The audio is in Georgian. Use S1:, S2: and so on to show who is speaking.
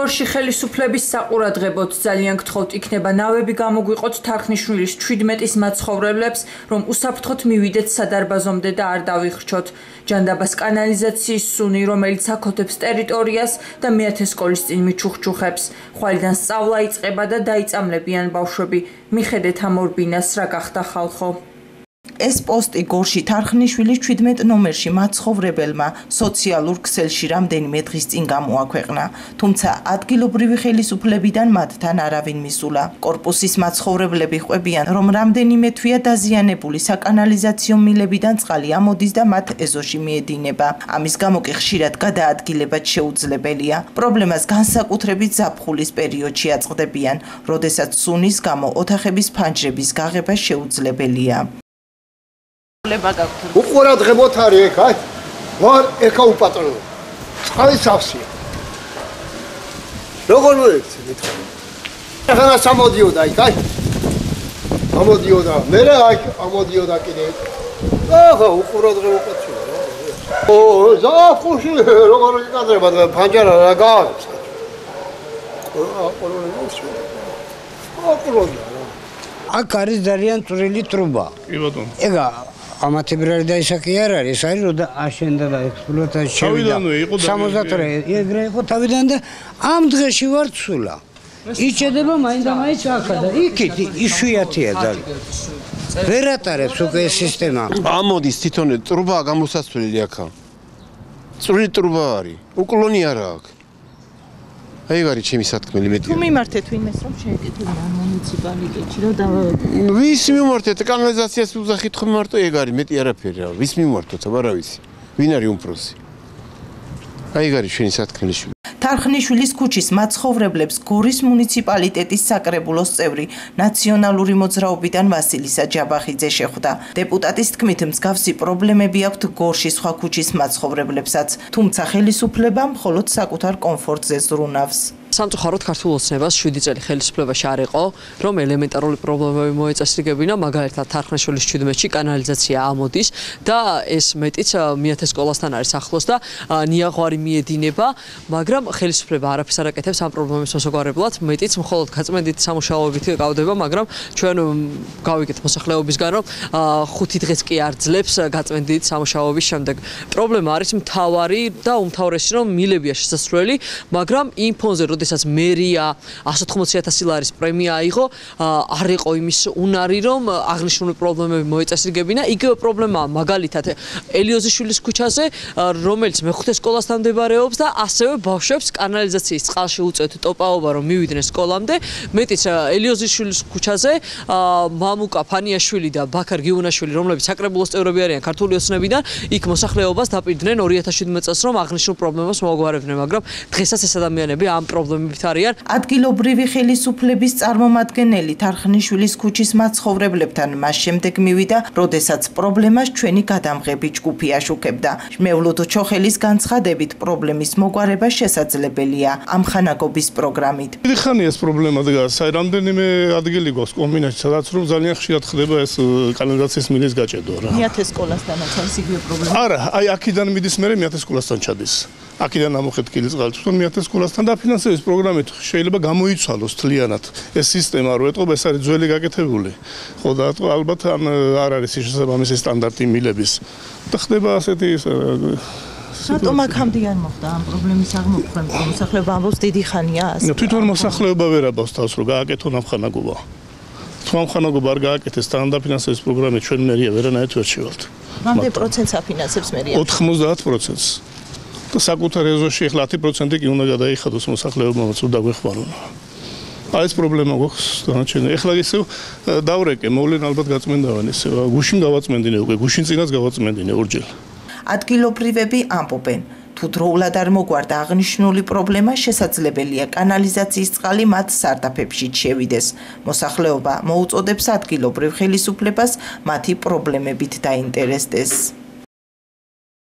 S1: გორში ხელისუფლების საყურადღებოდ ძალიან გთხოვთ იქნება ნავები გამოგვიყოთ თარხნიშვილის 17-ის მაცხოვრებლებს, რომ უსაფრთხოდ მივიდეთ სადარბაზომდე და არ დავიხრჩოთ. ჯანდაბას კანალიზაციის სუნი, რომელიც აკოთებს ტერიტორიას და მეათე სკოლის წინ მიჩუხჩუხებს. ხვალიდან სწავლა იწყება და დაიწამლებიან ბავშვები. მიხედეთ ამ ორ ბინას რა გახდა ხალხო.
S2: ეს პოსტი გორში თარხნიშვილის 17 ნომერში მაცხოვრებელმა სოციალურ ქსელში რამდენიმე დღის წინ გამოაქვეყნა, თუმცა ადგილობრივი ხელისუფლებიდან მათთან არავინ მისულა. კორპუსის მაცხოვრებლები ყვებიან, რომ რამდენიმე თვეა დაზიანებული საკანალიზაციო მილებიდან წყალი ამოდის და მათ ეზოში მიედინება. ამის გამო კი ხშირად გადაადგილებაც შეუძლებელია. პრობლემას განსაკუთრებით ზაფხულის პერიოდში აწყდებიან, როდესაც სუნის გამო ოთახების ფანჯრების გაღება შეუძლებელია.
S3: უყურადღებოთ არის ეგ, აი, ვარ ეკა უპატრონო. წყალი სავსეა. როგორ მოიქცე მითხარი? ახლა სამოდიოდა იქ, აი. ამოდიოდა, მე რა აი ამოდიოდა კიდე. ახლა უყურადღებოთ შეიძლება რა. ო, ზაფხულში როგორ იკადრება და ფანჯარა რა გააქვს.
S4: აქ არის ძალიან წვრილი ტრუბა.
S5: კი ბატონო.
S4: ეგა ამათებრარი და ისაკი არ არის, არის რომ აშენდა და ექსპლუატაცია შევიდა. 73 ეგრე იყო თავიდან და ამ დღეში ვარ ცულა. იჭედება მაინდა-მაინც აქა და იქით იშვიათია ძალიან. ვერ ატარებს უკვე ეს სისტემა.
S5: ამოდის თვითონ ტრუბა გამოსასვლელი აქა. წვრილი ტრუბა არის. უკლონი არა აქვს. აი ვარი ჩემი სათქმელი მეტია.
S2: თუ მიმართეთ ვინმეს რომ შეეკეთებინა მუნიციპალიტეტში რომ
S5: ვის მიმართეთ? კანალიზაციას უზახით ხომ მარტო ეგ არის, მეტი არაფერი რა. ვის მიმართოთ, აბა ვიცი. ვინ არის უმფროსი? აი არის ჩვენი სათქმელი.
S2: თარხნიშვილის ქუჩის მაცხოვრებლებს გორის მუნიციპალიტეტის საკრებულოს წევრი ნაციონალური მოძრაობიდან ვასილისა ჯაბახიძე შეხვდა. დეპუტატის თქმით, მსგავსი პრობლემები აქვთ გორში სხვა ქუჩის მაცხოვრებლებსაც, თუმცა ხელისუფლება მხოლოდ საკუთარ კომფორტზე ზრუნავს.
S6: სამწუხაროდ ქართულ ოცნებას 7 წელი ხელისუფლებაში არ იყო, რომ ელემენტარული პრობლემები მოეწესრიგებინა, მაგალითად თარხნიშვილის 17-ში კანალიზაცია ამოდის და ეს მეტიც მეათე სკოლასთან არის ახლოს და ნიაღვარი მიედინება, მაგრამ ხელისუფლება არაფერს არ აკეთებს ამ პრობლემის მოსაგვარებლად, მეტიც მხოლოდ გაწმენდით სამუშაოებით გავდება, მაგრამ ჩვენ გავიგეთ მოსახლეობისგან, რომ 5 დღეს კი არ ძლებს გაწმენდით სამუშაოების შემდეგ. პრობლემა არის მთავარი და უმთავრესი, რომ მილებია შესასვლელი, მაგრამ იმ ფონზე როდესაც მერია 180,000 ლარის პრემია აიღო, არ იყო იმის უნარი, რომ აღნიშნული პრობლემები მოეწესრიგებინა. იგივე პრობლემაა მაგალითად ელიოზიშვილის ქუჩაზე, რომელიც მეხუთე სკოლასთან მდებარეობს და ასევე ბავშვებს კანალიზაციის წყალში უწევთ ტოპაობა, რომ მივიდნენ სკოლამდე. მეტიც ელიოზიშვილის ქუჩაზე მამუკა ფანიაშვილი და ბაქარ გიუნაშვილი, რომლებიც საკრებულოს წევრები არიან ქართული ოცნებიდან, იქ მოსახლეობას დაპირდნენ 2017 წელს, რომ აღნიშნულ პრობლემას მოაგვარებდნენ, მაგრამ დღესაც ეს ადამიანები ამ პრობლემებით არიან.
S2: ადგილობრივი ხელისუფლების წარმომადგენელი თარხნიშვილის ქუჩის მაცხოვრებლებთან მას შემდეგ მივიდა, როდესაც პრობლემას ჩვენი გადამღები ჯგუფი აშუქებდა. მევლუდ ჩოხელის განცხადებით პრობლემის მოგვარება შესაძლებელია ამხანაგობის პროგრამით.
S5: დიდი ხანია ეს პრობლემა დგას. აი რამდენიმე ადგილი გვაქვს კომბინატში, სადაც რომ ძალიან ხშირად ხდება ეს კანალიზაციის მილის გაჭედვა რა.
S2: მეათე სკოლასთანაც არის იგივე პრობლემა.
S5: არა, აი აქედან მიდის მე მეათე სკოლასთან ჩადის. აქედან ამოხეთ კილისწყალი თვითონ მეათე სკოლასთან დაფინანსების პროგრამით შეიძლება გამოიცვალოს თლიანად ეს სისტემა, რომ ეტყობა ეს არის ძველი გაკეთებული. ხო და ალბათ არ არის შესაბამისი სტანდარტი მილების. და ხდება ასეთი
S2: რატომ აქამდე არ მოხდა ამ პრობლემის აღმოფხვრა? მოსახლეობა ამბობს დიდი ხანია ასე.
S5: თვითონ მოსახლეობა ვერ აბავს თავს, რომ გააკეთონ ამხანაგობა. თუ ამხანაგობა არ გააკეთეს თანადაფინანსების პროგრამით ჩვენ მერია ვერანაირად ვერ შევალთ.
S2: რამდენ პროცენტს აფინანსებს მერია?
S5: 90%-ს. და საკუთარ ეზოში ახლა 10% კი უნდა გადაიხადოს მოსახლეობამ, რომ დაგვეხმარონ. აი ეს პრობლემა გვაქვს დანარჩენი. ახლა ისე დავრეკე, მოვლენ ალბათ გაწმენდავენ ისე. გუშინ გავაწმენდინე უკვე, გუშინ წინაც გავაწმენდინე ორჯერ.
S2: ადგილობრივები ამბობენ, თუ დროულად არ მოგვარდა აღნიშნული პრობლემა, შესაძლებელია კანალიზაციის წყალი მათ სარდაფებში შევიდეს. მოსახლეობა მოუწოდებს ადგილობრივ ხელისუფლებას მათი პრობლემებით დაინტერესდეს.